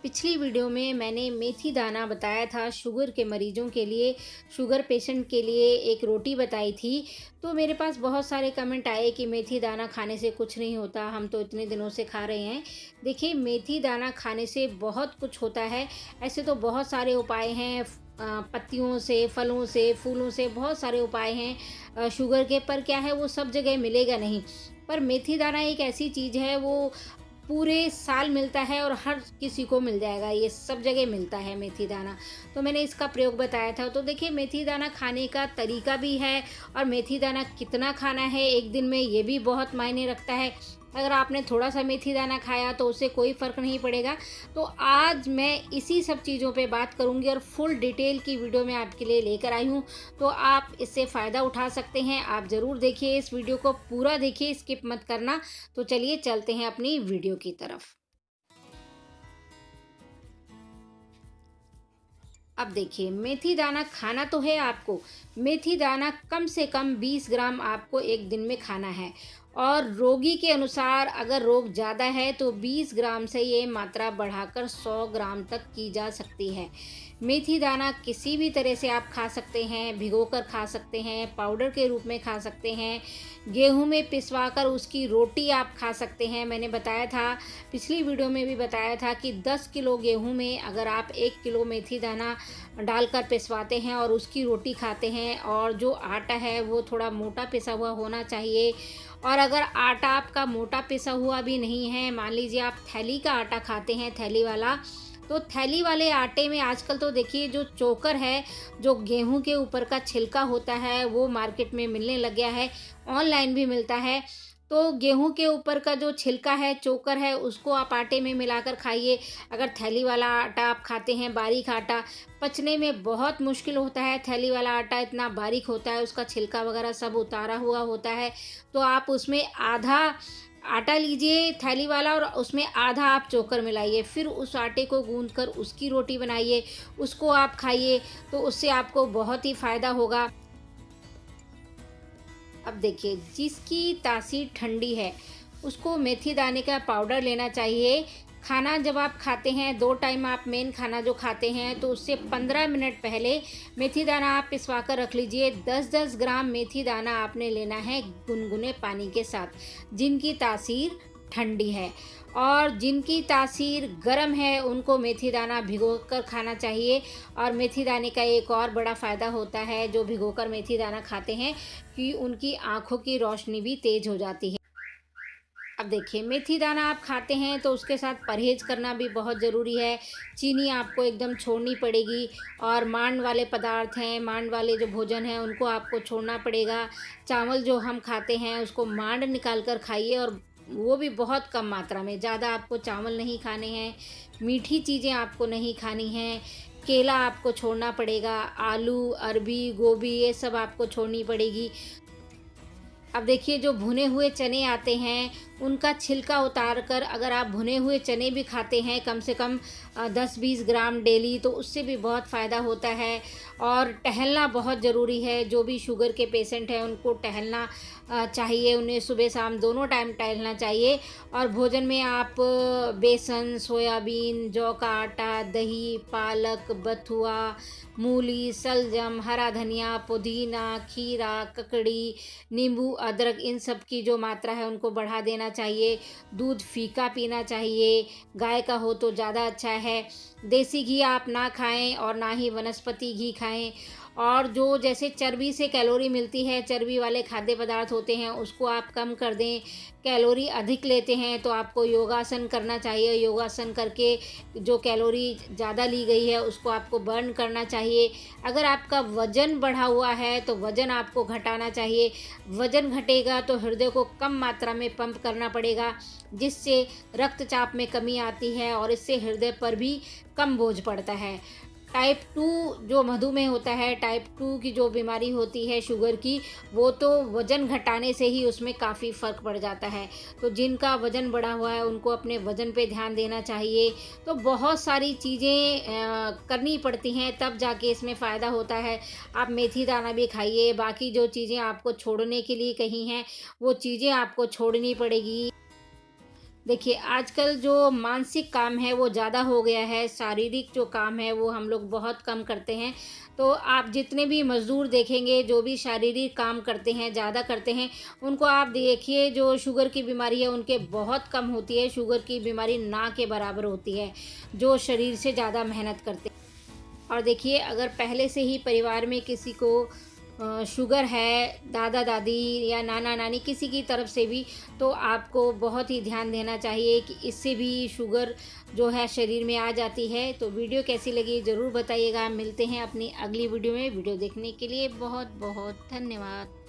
पिछली वीडियो में मैंने मेथी दाना बताया था शुगर के मरीजों के लिए, शुगर पेशेंट के लिए एक रोटी बताई थी। तो मेरे पास बहुत सारे कमेंट आए कि मेथी दाना खाने से कुछ नहीं होता, हम तो इतने दिनों से खा रहे हैं। देखिए, मेथी दाना खाने से बहुत कुछ होता है। ऐसे तो बहुत सारे उपाय हैं, पत्तियों से, फलों से, फूलों से बहुत सारे उपाय हैं शुगर के। पर क्या है, वो सब जगह मिलेगा नहीं। पर मेथी दाना एक ऐसी चीज़ है, वो पूरे साल मिलता है और हर किसी को मिल जाएगा, ये सब जगह मिलता है मेथी दाना। तो मैंने इसका प्रयोग बताया था। तो देखिए, मेथी दाना खाने का तरीका भी है और मेथी दाना कितना खाना है एक दिन में, ये भी बहुत मायने रखता है। अगर आपने थोड़ा सा मेथी दाना खाया तो उससे कोई फ़र्क नहीं पड़ेगा। तो आज मैं इसी सब चीज़ों पे बात करूँगी और फुल डिटेल की वीडियो मैं आपके लिए लेकर आई हूँ। तो आप इससे फ़ायदा उठा सकते हैं। आप ज़रूर देखिए, इस वीडियो को पूरा देखिए, स्किप मत करना। तो चलिए चलते हैं अपनी वीडियो की तरफ। अब देखिए, मेथी दाना खाना तो है आपको। मेथी दाना कम से कम 20 ग्राम आपको एक दिन में खाना है। और रोगी के अनुसार अगर रोग ज़्यादा है तो 20 ग्राम से ये मात्रा बढ़ाकर 100 ग्राम तक की जा सकती है। मेथी दाना किसी भी तरह से आप खा सकते हैं, भिगोकर खा सकते हैं, पाउडर के रूप में खा सकते हैं, गेहूं में पिसवाकर उसकी रोटी आप खा सकते हैं। मैंने बताया था, पिछली वीडियो में भी बताया था कि 10 किलो गेहूं में अगर आप 1 किलो मेथी दाना डालकर पिसवाते हैं और उसकी रोटी खाते हैं, और जो आटा है वो थोड़ा मोटा पिसा हुआ होना चाहिए। और अगर आटा आपका मोटा पिसा हुआ भी नहीं है, मान लीजिए आप थैली का आटा खाते हैं, थैली वाला, तो थैली वाले आटे में आजकल तो देखिए, जो चोकर है, जो गेहूं के ऊपर का छिलका होता है, वो मार्केट में मिलने लग गया है, ऑनलाइन भी मिलता है। तो गेहूं के ऊपर का जो छिलका है, चोकर है, उसको आप आटे में मिलाकर खाइए। अगर थैली वाला आटा आप खाते हैं, बारीक आटा, पचने में बहुत मुश्किल होता है। थैली वाला आटा इतना बारीक होता है, उसका छिलका वगैरह सब उतारा हुआ होता है। तो आप उसमें आधा आटा लीजिए थैली वाला और उसमें आधा आप चोकर मिलाइए, फिर उस आटे को गूंथकर उसकी रोटी बनाइए, उसको आप खाइए। तो उससे आपको बहुत ही फ़ायदा होगा। अब देखिए, जिसकी तासीर ठंडी है उसको मेथी दाने का पाउडर लेना चाहिए। खाना जब आप खाते हैं, 2 टाइम आप मेन खाना जो खाते हैं, तो उससे 15 मिनट पहले मेथी दाना आप पिसवा कर रख लीजिए। 10-10 ग्राम मेथी दाना आपने लेना है गुनगुने पानी के साथ। जिनकी तासीर ठंडी है और जिनकी तासीर गर्म है, उनको मेथी दाना भिगोकर खाना चाहिए। और मेथी दाने का एक और बड़ा फ़ायदा होता है, जो भिगोकर मेथी दाना खाते हैं, कि उनकी आँखों की रोशनी भी तेज़ हो जाती है। अब देखिए, मेथी दाना आप खाते हैं तो उसके साथ परहेज़ करना भी बहुत ज़रूरी है। चीनी आपको एकदम छोड़नी पड़ेगी और मांड वाले पदार्थ हैं, मांड वाले जो भोजन हैं, उनको आपको छोड़ना पड़ेगा। चावल जो हम खाते हैं उसको मांड निकाल कर खाइए, और वो भी बहुत कम मात्रा में। ज़्यादा आपको चावल नहीं खाने हैं, मीठी चीज़ें आपको नहीं खानी हैं। केला आपको छोड़ना पड़ेगा, आलू, अरबी, गोभी, ये सब आपको छोड़नी पड़ेगी। अब देखिए, जो भुने हुए चने आते हैं, उनका छिलका उतार कर अगर आप भुने हुए चने भी खाते हैं कम से कम 10-20 ग्राम डेली, तो उससे भी बहुत फ़ायदा होता है। और टहलना बहुत ज़रूरी है। जो भी शुगर के पेशेंट हैं उनको टहलना चाहिए, उन्हें सुबह शाम दोनों टाइम टहलना चाहिए। और भोजन में आप बेसन, सोयाबीन, जौ का आटा, दही, पालक, बथुआ, मूली, शलजम, हरा धनिया, पुदीना, खीरा, ककड़ी, नींबू, अदरक, इन सब की जो मात्रा है उनको बढ़ा देना चाहिए। दूध फीका पीना चाहिए, गाय का हो तो ज़्यादा अच्छा है। देसी घी आप ना खाएं और ना ही वनस्पति घी खाएं। और जो जैसे चर्बी से कैलोरी मिलती है, चर्बी वाले खाद्य पदार्थ होते हैं, उसको आप कम कर दें। कैलोरी अधिक लेते हैं तो आपको योगासन करना चाहिए। योगासन करके जो कैलोरी ज़्यादा ली गई है उसको आपको बर्न करना चाहिए। अगर आपका वज़न बढ़ा हुआ है तो वज़न आपको घटाना चाहिए। वज़न घटेगा तो हृदय को कम मात्रा में पंप करना पड़ेगा, जिससे रक्तचाप में कमी आती है और इससे हृदय पर भी कम बोझ पड़ता है। टाइप 2 जो मधुमेह होता है, टाइप 2 की जो बीमारी होती है शुगर की, वो तो वज़न घटाने से ही उसमें काफ़ी फ़र्क पड़ जाता है। तो जिनका वज़न बढ़ा हुआ है उनको अपने वज़न पे ध्यान देना चाहिए। तो बहुत सारी चीज़ें करनी पड़ती हैं, तब जाके इसमें फ़ायदा होता है। आप मेथी दाना भी खाइए, बाकी जो चीज़ें आपको छोड़ने के लिए कही हैं वो चीज़ें आपको छोड़नी पड़ेगी। देखिए, आजकल जो मानसिक काम है वो ज़्यादा हो गया है, शारीरिक जो काम है वो हम लोग बहुत कम करते हैं। तो आप जितने भी मज़दूर देखेंगे, जो भी शारीरिक काम करते हैं, ज़्यादा करते हैं, उनको आप देखिए जो शुगर की बीमारी है उनके बहुत कम होती है, शुगर की बीमारी ना के बराबर होती है, जो शरीर से ज़्यादा मेहनत करते हैं। और देखिए, अगर पहले से ही परिवार में किसी को शुगर है, दादा-दादी या नाना-नानी किसी की तरफ से भी, तो आपको बहुत ही ध्यान देना चाहिए कि इससे भी शुगर जो है शरीर में आ जाती है। तो वीडियो कैसी लगी ज़रूर बताइएगा। मिलते हैं अपनी अगली वीडियो में। वीडियो देखने के लिए बहुत-बहुत धन्यवाद।